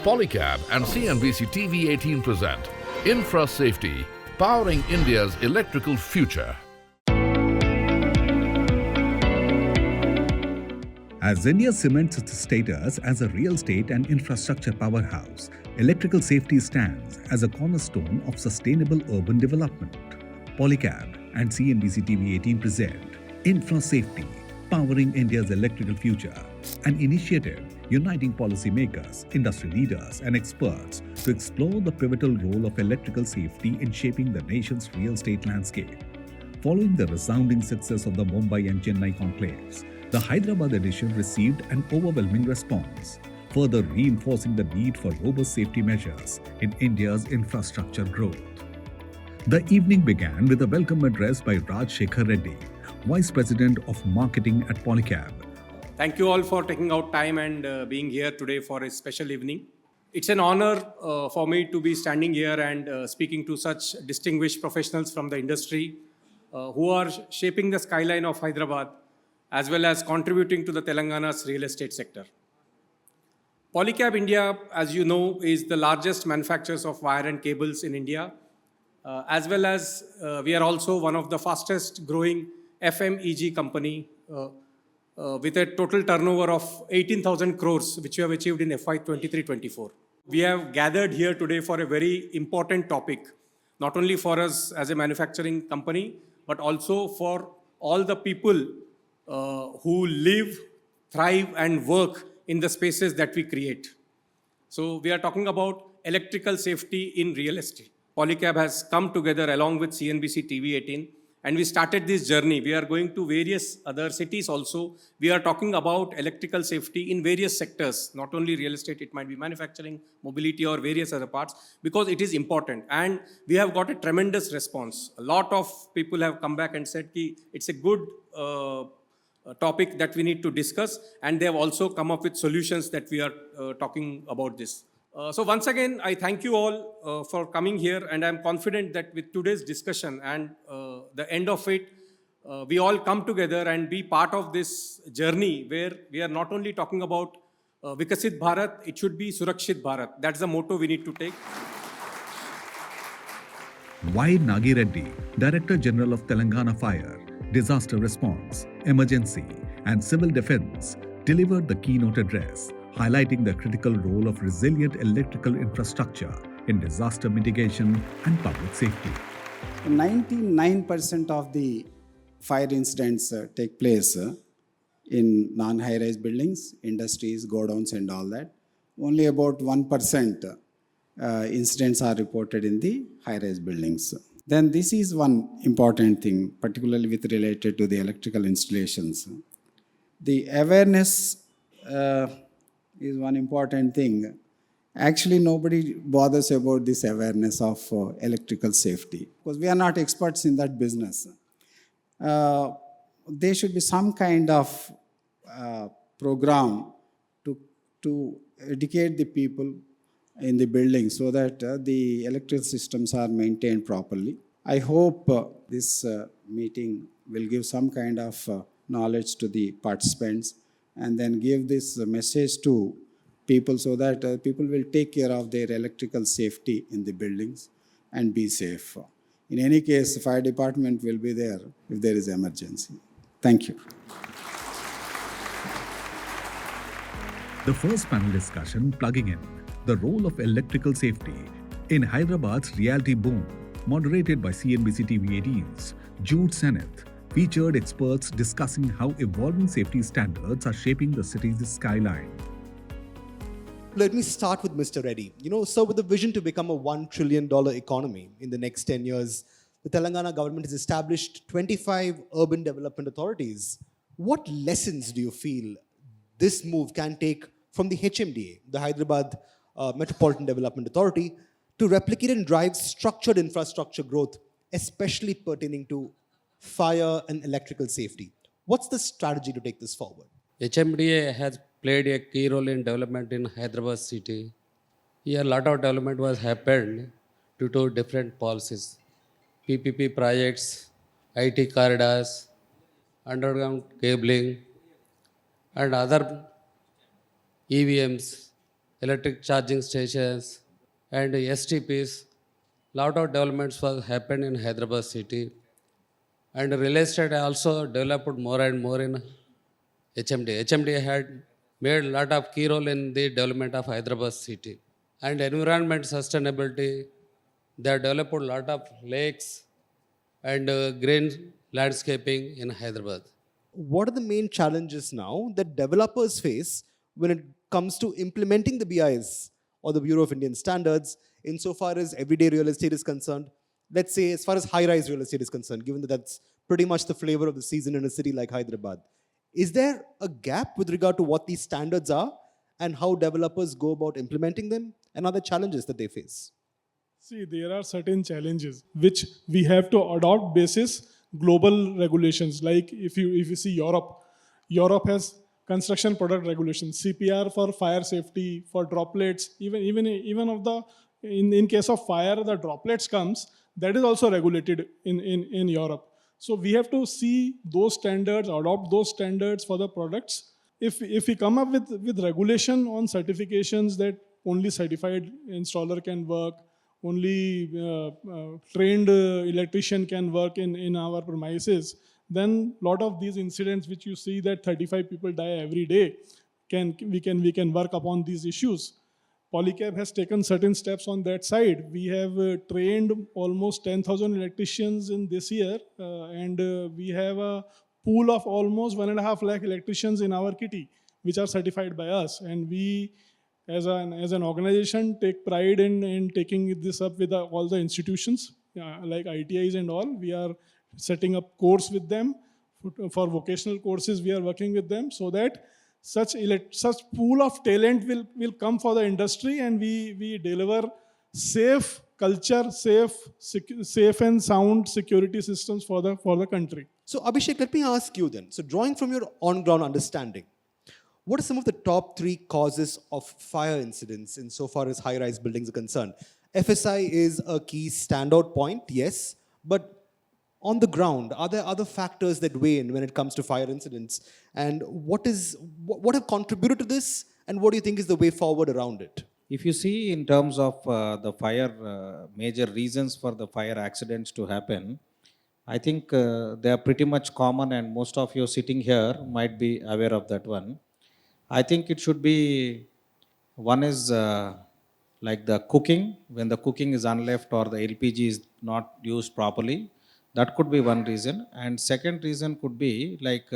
Polycab and CNBC-TV18 present Infra Safety, powering India's electrical future. As India cements its status as a real estate and infrastructure powerhouse, electrical safety stands as a cornerstone of sustainable urban development. Polycab and CNBC-TV18 present Infra Safety, powering India's electrical future, an initiative uniting policymakers, industry leaders, and experts to explore the pivotal role of electrical safety in shaping the nation's real estate landscape. Following the resounding success of the Mumbai and Chennai conclaves, the Hyderabad edition received an overwhelming response, further reinforcing the need for robust safety measures in India's infrastructure growth. The evening began with a welcome address by Raj Shekhar Reddy, Vice President of Marketing at Polycab. Thank you all for taking out time and being here today for a special evening. It's an honor for me to be standing here and speaking to such distinguished professionals from the industry who are shaping the skyline of Hyderabad as well as contributing to the Telangana's real estate sector. Polycab India, as you know, is the largest manufacturers of wire and cables in India, as well as we are also one of the fastest growing FMEG company with a total turnover of 18,000 crores, which we have achieved in FY 23-24. We have gathered here today for a very important topic, not only for us as a manufacturing company, but also for all the people who live, thrive, and work in the spaces that we create. So we are talking about electrical safety in real estate. Polycab has come together along with CNBC-TV18, and we started this journey. We are going to various other cities also. We are talking about electrical safety in various sectors, not only real estate, it might be manufacturing, mobility, or various other parts, because it is important. And we have got a tremendous response. A lot of people have come back and said, it's a good topic that we need to discuss, and they have also come up with solutions that we are talking about this. So once again, I thank you all for coming here, and I'm confident that with today's discussion and the end of it, we all come together and be part of this journey where we are not only talking about Vikasit Bharat, it should be Surakshit Bharat. That's the motto we need to take. Y. Nagi Reddy, Director General of Telangana Fire, Disaster Response, Emergency, and Civil Defense, delivered the keynote address, highlighting the critical role of resilient electrical infrastructure in disaster mitigation and public safety. 99% of the fire incidents take place in non-high-rise buildings, industries, godowns and all that. Only about 1% incidents are reported in the high-rise buildings. Then this is one important thing, particularly with related to the electrical installations. The awareness is one important thing. Actually, nobody bothers about this awareness of electrical safety because we are not experts in that business. There should be some kind of program to educate the people in the building so that the electrical systems are maintained properly. I hope this meeting will give some kind of knowledge to the participants and then give this message to people so that people will take care of their electrical safety in the buildings and be safe. In any case, the fire department will be there if there is emergency. Thank you. The first panel discussion, Plugging In, the role of electrical safety in Hyderabad's reality boom, moderated by CNBC-TV18's Jude Seneth, featured experts discussing how evolving safety standards are shaping the city's skyline. Let me start with Mr. Reddy. Sir, with a vision to become a $1 trillion economy in the next 10 years, the Telangana government has established 25 urban development authorities. What lessons do you feel this move can take from the HMDA, the Hyderabad Metropolitan Development Authority, to replicate and drive structured infrastructure growth, especially pertaining to fire and electrical safety? What's the strategy to take this forward? HMDA has played a key role in development in Hyderabad city. Here a lot of development was happened due to different policies. PPP projects, IT corridors, underground cabling, and other EVMs, electric charging stations, and STPs. Lot of developments was happened in Hyderabad city, and real estate also developed more and more in HMD. HMD had made a lot of key role in the development of Hyderabad city. And environment sustainability, they have developed a lot of lakes and green landscaping in Hyderabad. What are the main challenges now that developers face when it comes to implementing the BIS or the Bureau of Indian Standards insofar as everyday real estate is concerned? Let's say as far as high-rise real estate is concerned, given that that's pretty much the flavor of the season in a city like Hyderabad. Is there a gap with regard to what these standards are and how developers go about implementing them and other challenges that they face? See, there are certain challenges which we have to adopt basis global regulations. Like if you see Europe has construction product regulations, CPR for fire safety, for droplets, even of the in case of fire the droplets comes, that is also regulated in Europe. So we have to see those standards, adopt those standards for the products. If we come up with regulation on certifications that only certified installer can work, only trained electrician can work in our premises, then a lot of these incidents which you see that 35 people die every day, we can work upon these issues. Polycab has taken certain steps on that side. We have trained almost 10,000 electricians in this year, and we have a pool of almost 1.5 lakh electricians in our kitty, which are certified by us. And we, as an organization, take pride in taking this up with all the institutions, like ITIs and all. We are setting up course with them. For vocational courses, we are working with them so that such pool of talent will come for the industry, and we deliver safe culture, safe and sound security systems for the country. So Abhishek, let me ask you then. So drawing from your on-ground understanding, what are some of the top 3 causes of fire incidents insofar as high-rise buildings are concerned? FSI is a key standout point, yes, but on the ground, are there other factors that weigh in when it comes to fire incidents? And what have contributed to this, and what do you think is the way forward around it? If you see in terms of the fire, major reasons for the fire accidents to happen, I think they are pretty much common, and most of you sitting here might be aware of that one. I think it should be, one is like the cooking, when the cooking is unleft or the LPG is not used properly. That could be one reason. And second reason could be like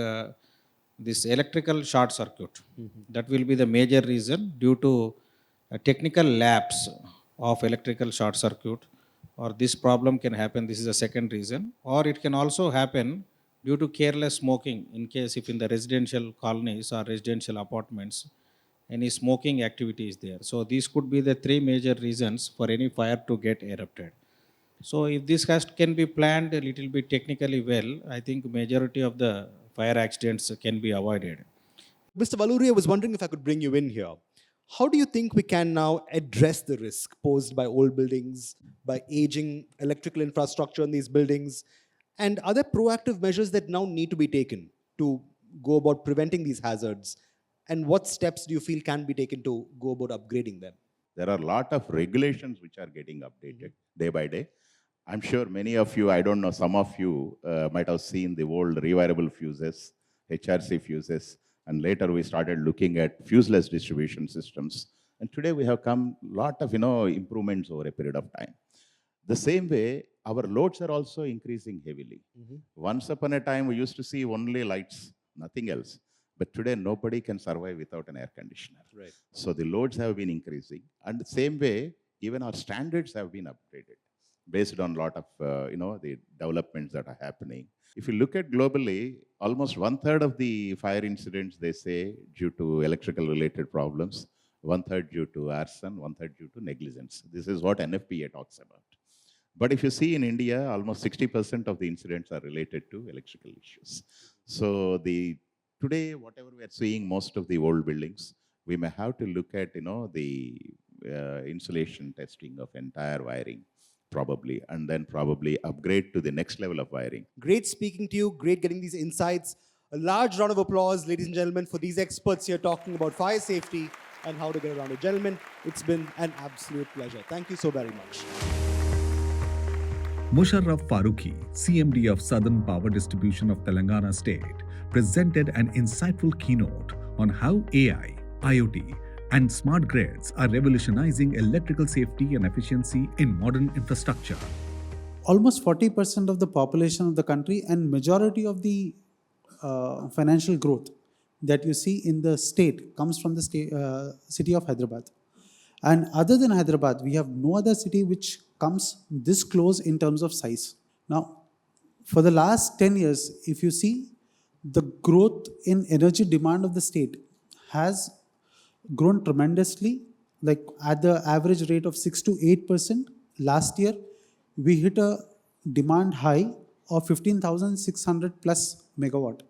this electrical short circuit. That will be the major reason due to a technical lapse of electrical short circuit, or this problem can happen. This is the second reason. Or it can also happen due to careless smoking, in case if in the residential colonies or residential apartments, any smoking activity is there. So these could be the 3 major reasons for any fire to get erupted. So if this can be planned a little bit technically well, I think majority of the fire accidents can be avoided. Mr. Valuri, I was wondering if I could bring you in here. How do you think we can now address the risk posed by old buildings, by aging electrical infrastructure in these buildings, and other proactive measures that now need to be taken to go about preventing these hazards? And what steps do you feel can be taken to go about upgrading them? There are a lot of regulations which are getting updated day by day. I'm sure many of you, I don't know, some of you might have seen the old rewirable fuses, HRC fuses, and later we started looking at fuseless distribution systems. And today we have come a lot of improvements over a period of time. The same way, our loads are also increasing heavily. Once upon a time, we used to see only lights, nothing else. But today, nobody can survive without an air conditioner. Right. So the loads have been increasing. And the same way, even our standards have been upgraded based on a lot of the developments that are happening. If you look at globally, almost 1/3 of the fire incidents, they say, due to electrical related problems, 1/3 due to arson, 1/3 due to negligence. This is what NFPA talks about. But if you see in India, almost 60% of the incidents are related to electrical issues. So today, whatever we are seeing, most of the old buildings, we may have to look at the insulation testing of entire wiring, probably, and then probably upgrade to the next level of wiring. Great speaking to you, great getting these insights. A large round of applause, ladies and gentlemen, for these experts here talking about fire safety and how to get around it. Gentlemen, it's been an absolute pleasure. Thank you so very much. Musharraf Farooqi, CMD of Southern Power Distribution of Telangana State, presented an insightful keynote on how AI, IoT, and smart grids are revolutionizing electrical safety and efficiency in modern infrastructure. Almost 40% of the population of the country and majority of the financial growth that you see in the state comes from the city of Hyderabad. And other than Hyderabad, we have no other city which comes this close in terms of size. Now, for the last 10 years, if you see, the growth in energy demand of the state has grown tremendously, like at the average rate of 6 to 8%. Last year, we hit a demand high of 15,600 plus megawatt.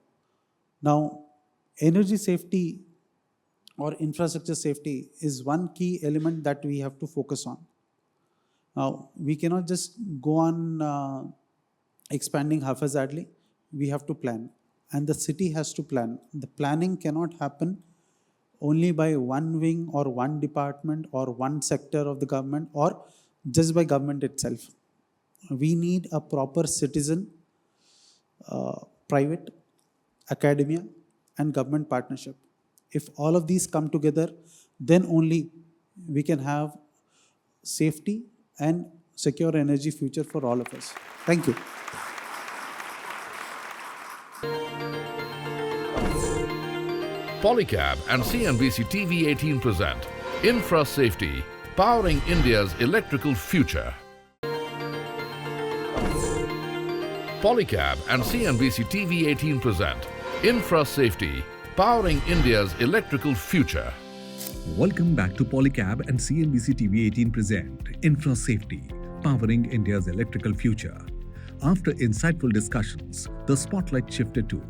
Now, energy safety or infrastructure safety is one key element that we have to focus on. Now, we cannot just go on expanding haphazardly. We have to plan, and the city has to plan. The planning cannot happen only by one wing or one department or one sector of the government or just by government itself. We need a proper citizen, private, academia, and government partnership. If all of these come together, then only we can have safety and secure energy future for all of us. Thank you. Polycab and CNBC-TV18 present Infra Safety, powering India's electrical future. Polycab and CNBC-TV18 present Infra Safety, powering India's electrical future. Welcome back to Polycab and CNBC-TV18 present Infra Safety, powering India's electrical future. After insightful discussions, the spotlight shifted to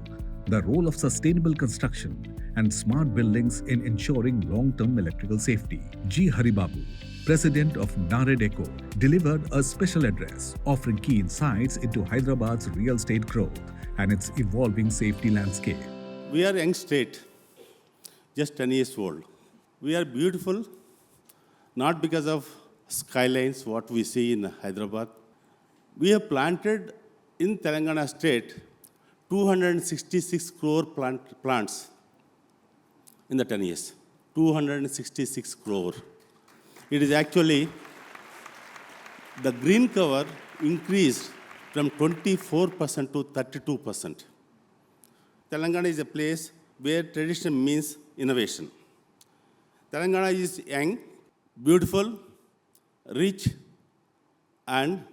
the role of sustainable construction and smart buildings in ensuring long-term electrical safety. G. Haribabu, President of NAREDECO, delivered a special address offering key insights into Hyderabad's real estate growth and its evolving safety landscape. We are a young state, just 10 years old. We are beautiful, not because of skylines, what we see in Hyderabad. We have planted in Telangana state 266 crore plants in the 10 years. 266 crore. It is actually, the green cover increased from 24% to 32%. Telangana is a place where tradition means innovation. Telangana is young, beautiful, rich, and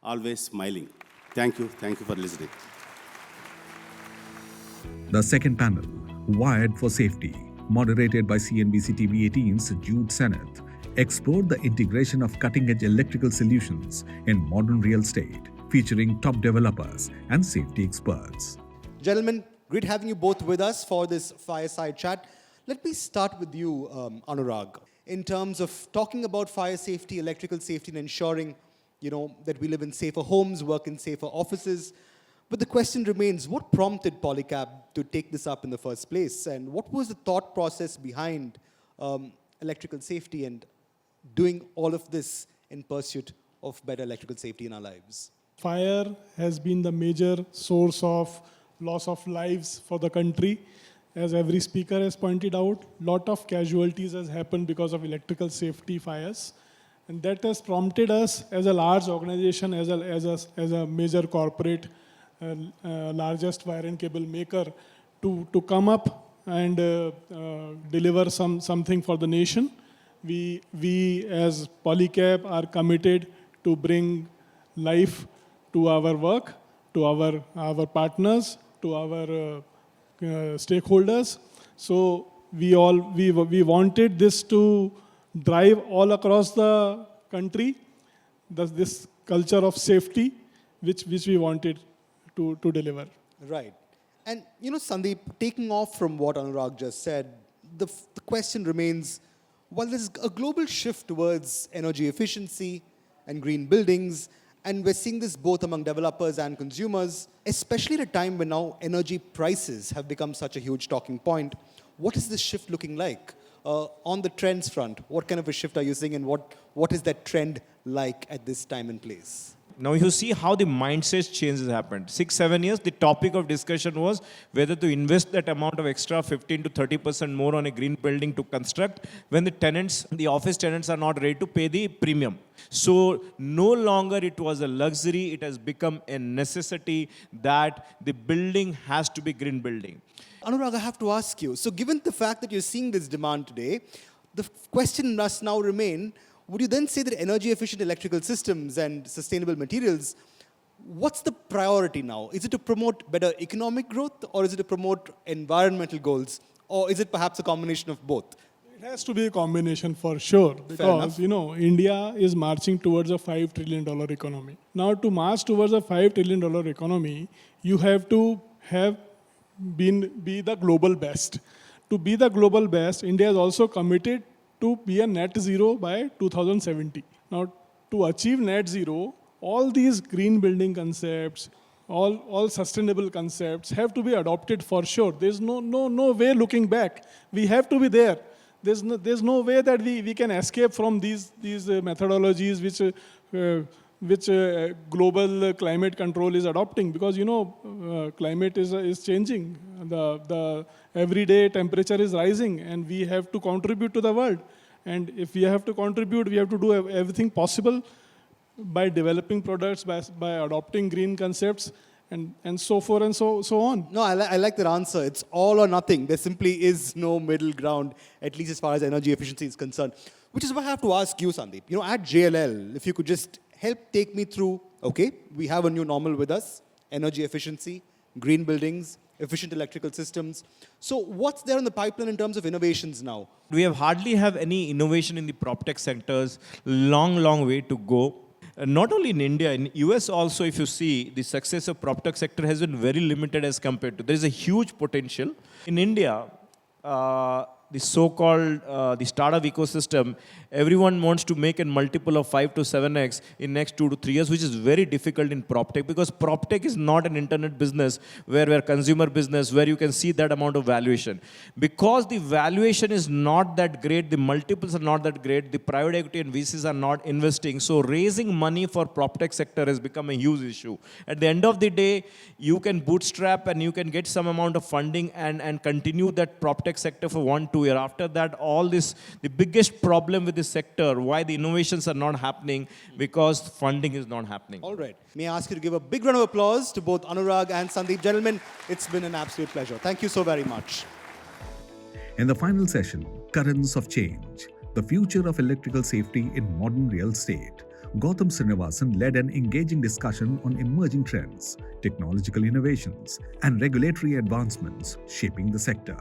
always smiling. Thank you for listening. The second panel, Wired for Safety, moderated by CNBC-TV18's Jude Seneth, explored the integration of cutting-edge electrical solutions in modern real estate, featuring top developers and safety experts. Gentlemen, great having you both with us for this fireside chat. Let me start with you, Anurag. In terms of talking about fire safety, electrical safety, and ensuring, that we live in safer homes, work in safer offices. But the question remains, what prompted Polycab to take this up in the first place? And what was the thought process behind electrical safety and doing all of this in pursuit of better electrical safety in our lives? Fire has been the major source of loss of lives for the country. As every speaker has pointed out, lot of casualties has happened because of electrical safety fires. And that has prompted us as a large organization, as a major corporate, largest wire and cable maker, to come up and deliver something for the nation. We as Polycab are committed to bring life to our work, to our partners, to our stakeholders. So we wanted this to drive all across the country, this culture of safety, which we wanted to deliver. Right. And Sandeep, taking off from what Anurag just said, the question remains, while there's a global shift towards energy efficiency and green buildings, and we're seeing this both among developers and consumers, especially at a time when now energy prices have become such a huge talking point, what is this shift looking like On the trends front, what kind of a shift are you seeing and what is that trend like at this time and place? Now you see how the mindset changes happened. 6-7 years, the topic of discussion was whether to invest that amount of extra 15 to 30% more on a green building to construct when the tenants, the office tenants are not ready to pay the premium. So no longer it was a luxury, it has become a necessity that the building has to be green building. Anurag, I have to ask you, so given the fact that you're seeing this demand today, the question must now remain, would you then say that energy efficient electrical systems and sustainable materials, what's the priority now? Is it to promote better economic growth or is it to promote environmental goals? Or is it perhaps a combination of both? It has to be a combination for sure, because India is marching towards a $5 trillion economy. Now to march towards a $5 trillion economy, you have to be the global best. To be the global best, India is also committed to be a net zero by 2070. Now, to achieve net zero, all these green building concepts, all sustainable concepts have to be adopted for sure. There's no way looking back. We have to be there. There's no way that we can escape from these methodologies which global climate control is adopting, because climate is changing. The everyday temperature is rising and we have to contribute to the world. And if we have to contribute, we have to do everything possible by developing products, by adopting green concepts, and so forth and so on. No, I like that answer. It's all or nothing. There simply is no middle ground, at least as far as energy efficiency is concerned. Which is why I have to ask you, Sandeep. At JLL, if you could just help take me through, okay, we have a new normal with us, energy efficiency, green buildings, efficient electrical systems. So what's there in the pipeline in terms of innovations now? We hardly have any innovation in the PropTech sectors, long way to go. Not only in India, in US also, if you see, the success of PropTech sector has been very limited as compared to, there is a huge potential. In India, the so-called the startup ecosystem, everyone wants to make a multiple of 5 to 7x in next 2 to 3 years, which is very difficult in PropTech, because PropTech is not an internet business where consumer business, where you can see that amount of valuation. Because the valuation is not that great, the multiples are not that great, the private equity and VCs are not investing. So raising money for PropTech sector has become a huge issue. At the end of the day, you can bootstrap and you can get some amount of funding and continue that PropTech sector for 1-2 years. After that, the biggest problem with this sector, why the innovations are not happening, because funding is not happening. All right. May I ask you to give a big round of applause to both Anurag and Sandeep. Gentlemen, it's been an absolute pleasure. Thank you so very much. In the final session, Currents of Change, the future of electrical safety in modern real estate, Gautam Srinivasan led an engaging discussion on emerging trends, technological innovations, and regulatory advancements shaping the sector.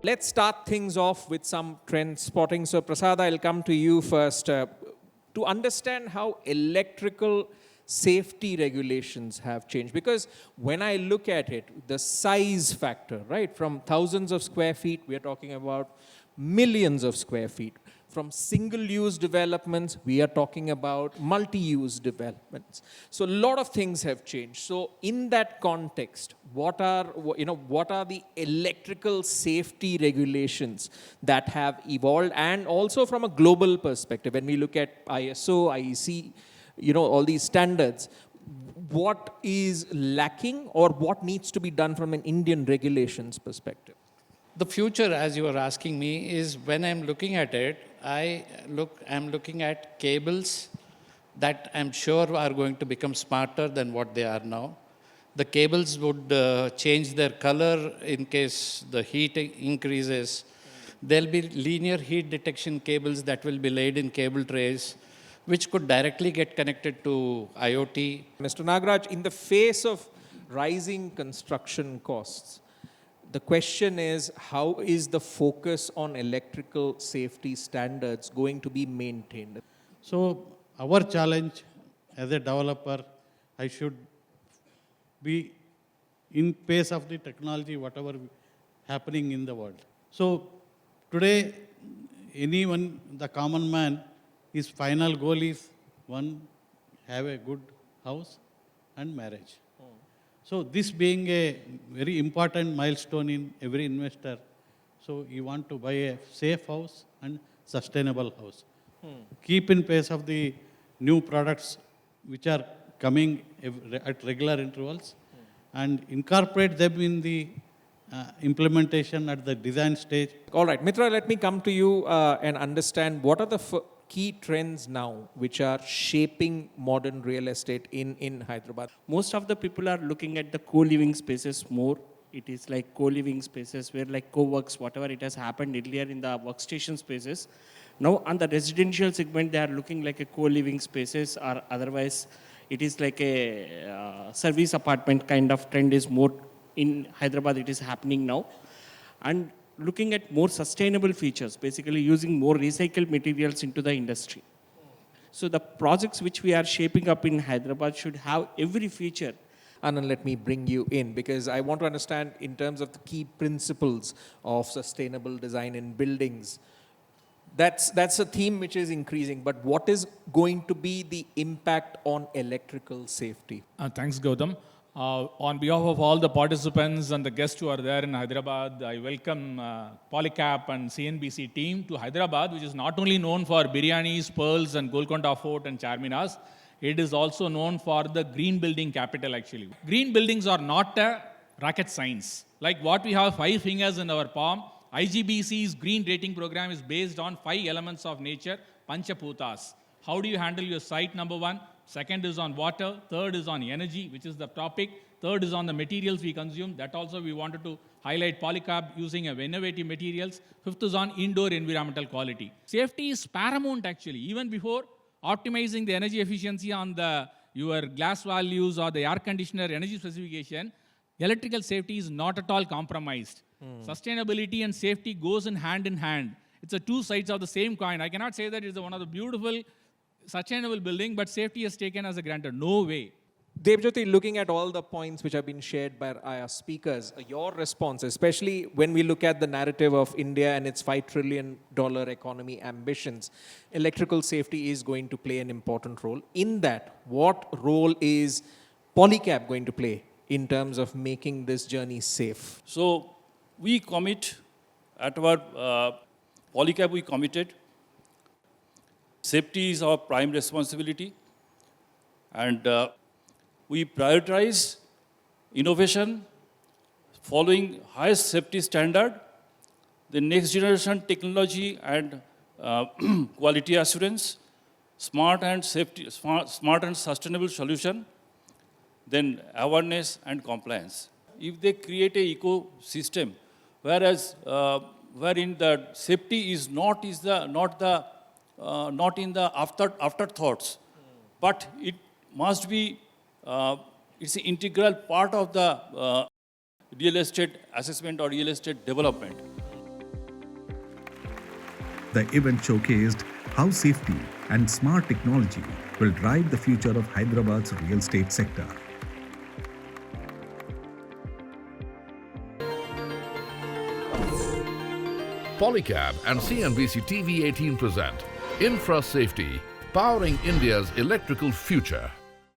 Let's start things off with some trend spotting. So Prasad, I'll come to you first. To understand how electrical safety regulations have changed. Because when I look at it, the size factor, right? From thousands of square feet, we are talking about millions of square feet. From single-use developments, we are talking about multi-use developments. So a lot of things have changed. So in that context, what are the electrical safety regulations that have evolved, and also from a global perspective, when we look at ISO, IEC, all these standards, what is lacking or what needs to be done from an Indian regulations perspective? The future, as you are asking me, is when I'm looking at it, I'm looking at cables that I'm sure are going to become smarter than what they are now. The cables would change their color in case the heat increases. There'll be linear heat detection cables that will be laid in cable trays, which could directly get connected to IoT. Mr. Nagaraj, in the face of rising construction costs, the question is, how is the focus on electrical safety standards going to be maintained? So our challenge as a developer, I should be in pace of the technology, whatever happening in the world. So today, anyone, the common man, his final goal is, one, have a good house and marriage. So this being a very important milestone in every investor, So you want to buy a safe house and sustainable house. Keep in pace of the new products which are coming at regular intervals and incorporate them in the implementation at the design stage. All right, Mitra, let me come to you and understand what are the key trends now which are shaping modern real estate in Hyderabad. Most of the people are looking at the co-living spaces more. It is like co-living spaces where like co-works, whatever it has happened earlier in the workstation spaces. Now on the residential segment, they are looking like a co-living spaces, or otherwise it is like a service apartment kind of trend is more in Hyderabad. It is happening now. And looking at more sustainable features, basically using more recycled materials into the industry. So the projects which we are shaping up in Hyderabad should have every feature. Anand, let me bring you in because I want to understand in terms of the key principles of sustainable design in buildings. That's a theme which is increasing, but what is going to be the impact on electrical safety? Thanks, Gautam. On behalf of all the participants and the guests who are there in Hyderabad, I welcome Polycab and CNBC team to Hyderabad, which is not only known for biryanis, pearls, and Golconda Fort and Charminas. It is also known for the green building capital, actually. Green buildings are not a rocket science. Like what we have 5 fingers in our palm, IGBC's green rating program is based on 5 elements of nature, Panchaputas. How do you handle your site, number 1? Second is on water. Third is on energy, which is the topic. Third is on the materials we consume. That also we wanted to highlight Polycab using innovative materials. Fifth is on indoor environmental quality. Safety is paramount, actually. Even before optimizing the energy efficiency on your glass values or the air conditioner energy specification, electrical safety is not at all compromised. Sustainability and safety goes in hand. It's a 2 sides of the same coin. I cannot say that it's one of the beautiful, sustainable building, but safety is taken as a granted. No way. Debjyoti, looking at all the points which have been shared by our speakers, your response, especially when we look at the narrative of India and its $5 trillion economy ambitions, electrical safety is going to play an important role. In that, what role is Polycab going to play in terms of making this journey safe? So, we commit, at our Polycab we committed, safety is our prime responsibility, and we prioritize innovation following highest safety standard, the next generation technology and quality assurance, smart and sustainable solution, then awareness and compliance. If they create an ecosystem, whereas wherein the safety is not in the afterthoughts, but it must be it's an integral part of the real estate assessment or real estate development. The event showcased how safety and smart technology will drive the future of Hyderabad's real estate sector. Polycab and CNBC-TV18 present Infra Safety, powering India's electrical future.